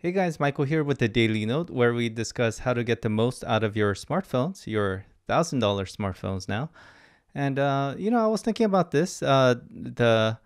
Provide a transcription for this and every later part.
Hey guys, Michael here with the Daily Note, where we discuss how to get the most out of your smartphones, your $1,000 smartphones now. And, I was thinking about this. The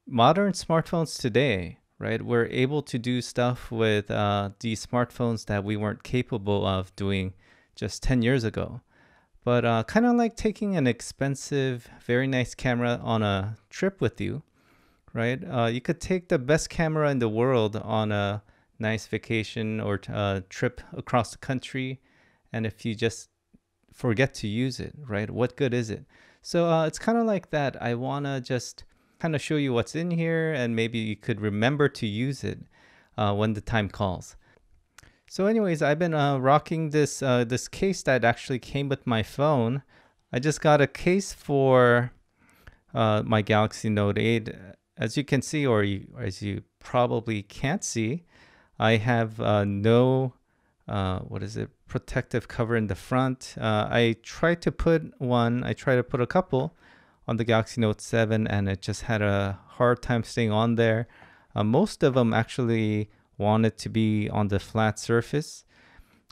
modern smartphones today, right? We're able to do stuff with these smartphones that we weren't capable of doing just 10 years ago. But kind of like taking an expensive, very nice camera on a trip with you, right? You could take the best camera in the world on a nice vacation or trip across the country, and if you just forget to use it, right? What good is it? So it's kind of like that. I want to just kind of show you what's in here, and maybe you could remember to use it when the time calls. So anyways, I've been rocking this case that actually came with my phone. I just got a case for my Galaxy Note 8. As you can see, or as you probably can't see, I have no protective cover in the front. I tried to put a couple on the Galaxy Note 7, and it just had a hard time staying on there. Most of them actually wanted to be on the flat surface,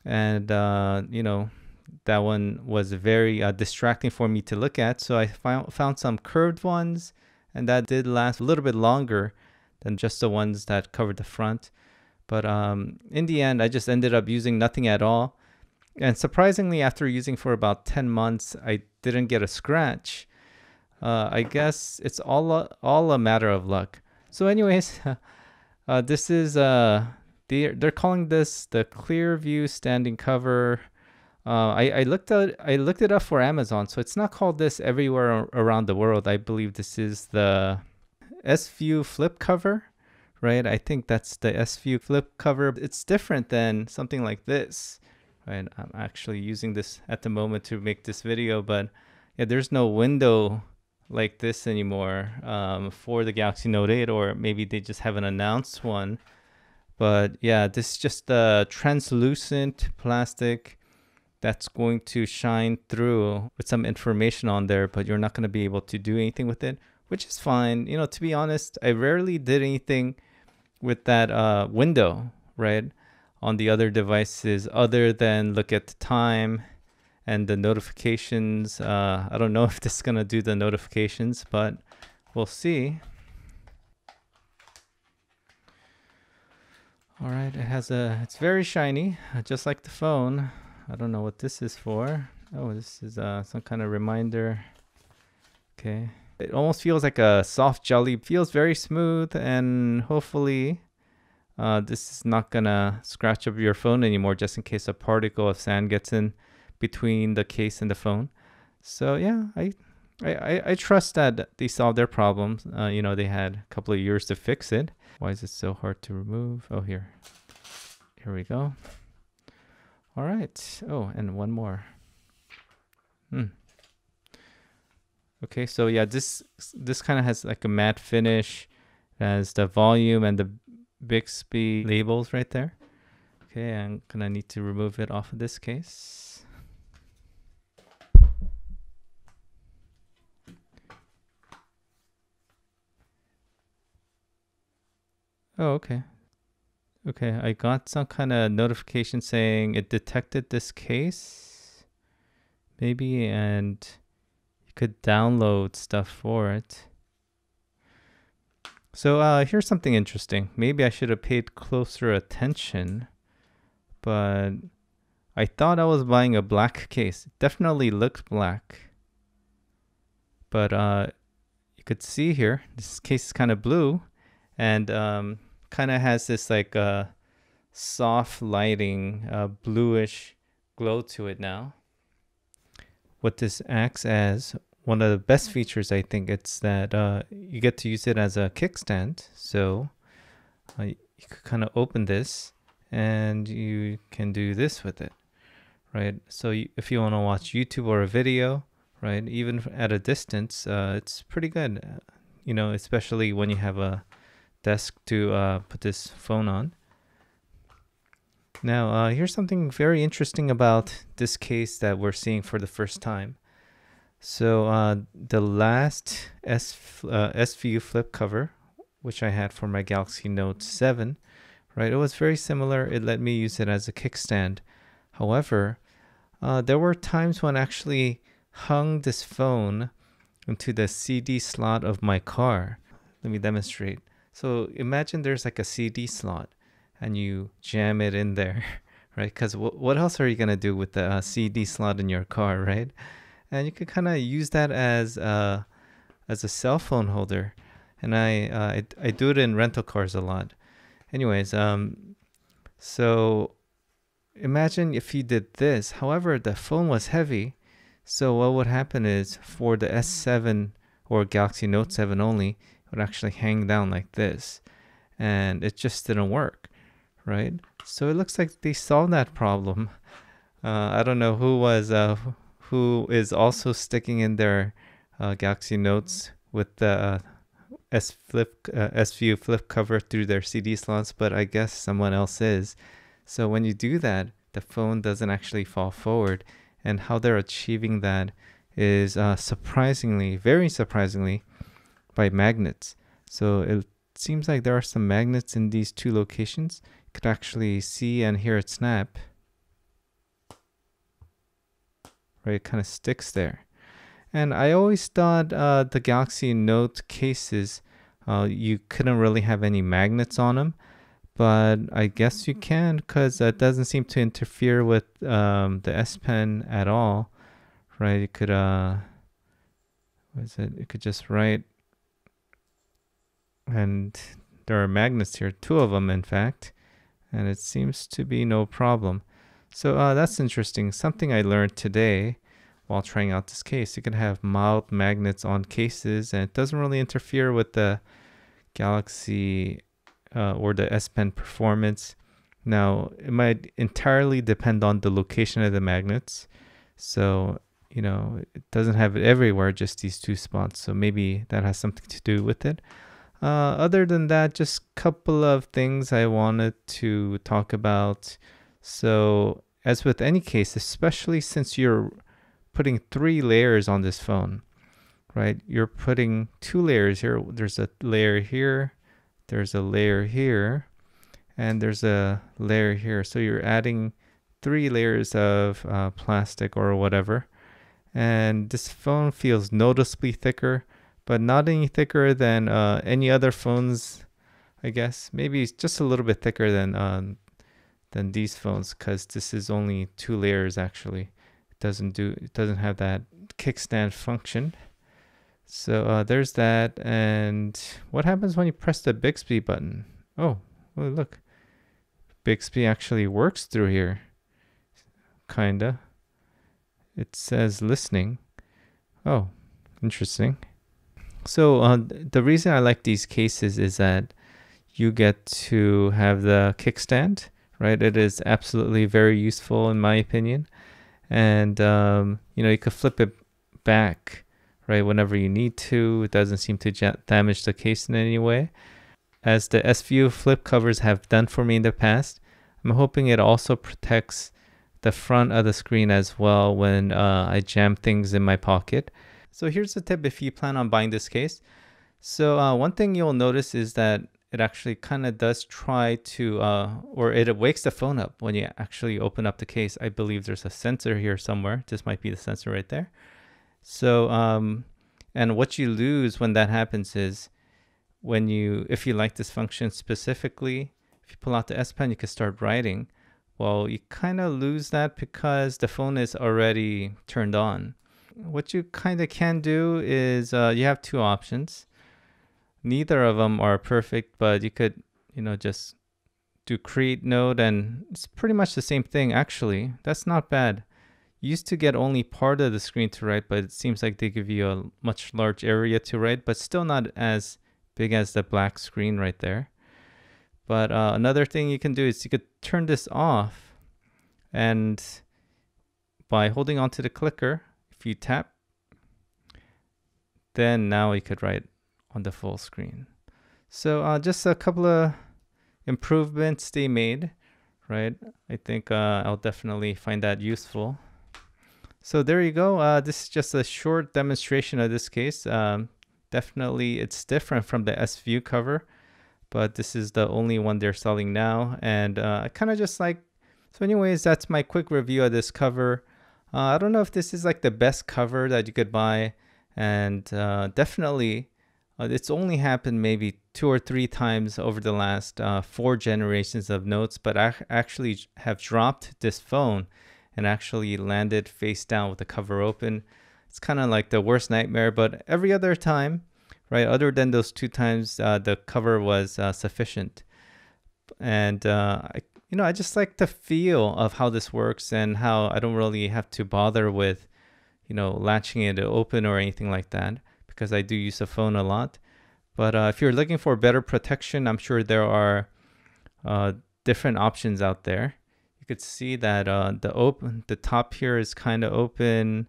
and that one was very distracting for me to look at. So I found some curved ones, and that did last a little bit longer than just the ones that covered the front. But in the end, I just ended up using nothing at all. And surprisingly, after using for about 10 months, I didn't get a scratch. I guess it's all a matter of luck. So anyways, this is, they're calling this the Clearview standing cover. I looked it up for Amazon, so it's not called this everywhere around the world. I believe this is the S-View flip cover, right? I think that's the S-View flip cover. It's different than something like this, right? I'm actually using this at the moment to make this video, but yeah, there's no window like this anymore for the Galaxy Note 8, or maybe they just haven't announced one. But yeah, this is just a translucent plastic that's going to shine through with some information on there, but you're not going to be able to do anything with it, which is fine. To be honest, I rarely did anything with that window, right, on the other devices other than look at the time and the notifications. I don't know if this is going to do the notifications, but we'll see. All right, it's very shiny, just like the phone. I don't know what this is for. Oh, this is some kind of reminder. Okay. It almost feels like a soft jelly. It feels very smooth, and hopefully this is not gonna scratch up your phone anymore, just in case a particle of sand gets in between the case and the phone. So yeah, I trust that they solved their problems. They had a couple of years to fix it. Why is it so hard to remove? Oh, here we go. All right. Oh, and one more. Okay, so yeah, this kind of has like a matte finish. It has the volume and the Bixby labels right there. Okay, I'm gonna need to remove it off of this case. Oh, okay. Okay, I got some kind of notification saying it detected this case, maybe, and you could download stuff for it. So here's something interesting. Maybe I should have paid closer attention, but I thought I was buying a black case. It definitely looked black, but you could see here, this case is kind of blue, and kind of has this like soft lighting, bluish glow to it now. What this acts as, one of the best features, I think, it's that you get to use it as a kickstand. So you could kind of open this and you can do this with it, right? So if you want to watch YouTube or a video, right, even at a distance, it's pretty good, especially when you have a desk to put this phone on. Now, here's something very interesting about this case that we're seeing for the first time. So the last S-View flip cover, which I had for my Galaxy Note 7, right? It was very similar. It let me use it as a kickstand. However, there were times when I actually hung this phone into the CD slot of my car. Let me demonstrate. So imagine there's like a CD slot and you jam it in there, right? Because what else are you going to do with the CD slot in your car, right? And you could kind of use that as a cell phone holder. And I do it in rental cars a lot. Anyways, so imagine if you did this. However, the phone was heavy. So what would happen is for the S7 or Galaxy Note 7 only, it would actually hang down like this. And it just didn't work, right? So it looks like they solved that problem. I don't know who is also sticking in their Galaxy Notes with the S View flip cover through their CD slots, but I guess someone else is. So when you do that, the phone doesn't actually fall forward. And how they're achieving that is surprisingly, very surprisingly, by magnets. So it seems like there are some magnets in these two locations. You could actually see and hear it snap. Right, it kind of sticks there. And I always thought the Galaxy Note cases, you couldn't really have any magnets on them. But I guess you can, because it doesn't seem to interfere with the S Pen at all, right? You could, what is it? You could just write, and there are magnets here, 2 of them in fact, and it seems to be no problem. So that's interesting. Something I learned today while trying out this case. You can have mild magnets on cases, and it doesn't really interfere with the Galaxy or the S Pen performance. Now, it might entirely depend on the location of the magnets. So, it doesn't have it everywhere, just these 2 spots. So maybe that has something to do with it. Other than that, just a couple of things I wanted to talk about. So, as with any case, especially since you're putting 3 layers on this phone, right? You're putting 2 layers here. There's a layer here. There's a layer here, and there's a layer here. So you're adding 3 layers of plastic or whatever. And this phone feels noticeably thicker, but not any thicker than any other phones, I guess. Maybe it's just a little bit thicker than these phones, because this is only 2 layers actually. It doesn't have that kickstand function. So there's that. And what happens when you press the Bixby button? Oh, well, look. Bixby actually works through here. Kinda. It says listening. Oh, interesting. So the reason I like these cases is that you get to have the kickstand, right? It is absolutely very useful in my opinion. And, you could flip it back, right, whenever you need to. It doesn't seem to damage the case in any way. As the S View flip covers have done for me in the past, I'm hoping it also protects the front of the screen as well when I jam things in my pocket. So here's a tip if you plan on buying this case. So one thing you'll notice is that it actually kind of does try to, or it wakes the phone up when you actually open up the case. I believe there's a sensor here somewhere. This might be the sensor right there. So, and what you lose when that happens is if you like this function specifically, if you pull out the S Pen, you can start writing. Well, you kind of lose that because the phone is already turned on. What you kind of can do is you have 2 options. Neither of them are perfect, but you could, just do create node, and it's pretty much the same thing actually. That's not bad. You used to get only part of the screen to write, but it seems like they give you a much large area to write, but still not as big as the black screen right there. But another thing you can do is you could turn this off, and by holding onto the clicker, if you tap, then now you could write on the full screen. So just a couple of improvements they made, right? I think I'll definitely find that useful. So there you go. This is just a short demonstration of this case. Definitely it's different from the S View cover, but this is the only one they're selling now. And I kind of just like, so anyways, that's my quick review of this cover. I don't know if this is like the best cover that you could buy, and definitely it's only happened maybe 2 or 3 times over the last 4 generations of Notes, but I actually have dropped this phone and actually landed face down with the cover open. It's kind of like the worst nightmare, but every other time, right, other than those 2 times, the cover was sufficient. And I just like the feel of how this works and how I don't really have to bother with, latching it open or anything like that, because I do use the phone a lot. But if you're looking for better protection, I'm sure there are different options out there. You could see that the top here is kind of open,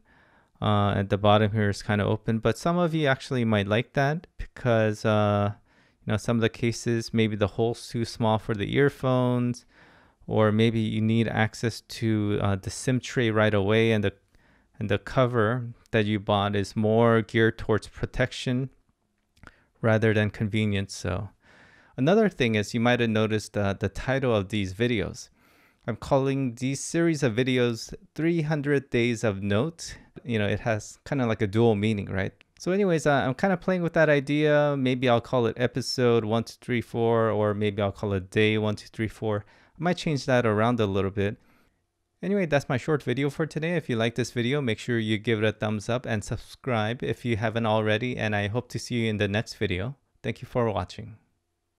and the bottom here is kind of open. But some of you actually might like that because some of the cases, maybe the hole's too small for the earphones, or maybe you need access to the SIM tray right away, and the cover that you bought is more geared towards protection rather than convenience. So another thing is, you might have noticed the title of these videos. I'm calling these series of videos 300 Days of Notes. It has kind of like a dual meaning, right? So anyways, I'm kind of playing with that idea. Maybe I'll call it episode 1, 2, 3, 4, or maybe I'll call it day 1, 2, 3, 4. I might change that around a little bit. Anyway, that's my short video for today. If you like this video, make sure you give it a thumbs up and subscribe if you haven't already. And I hope to see you in the next video. Thank you for watching.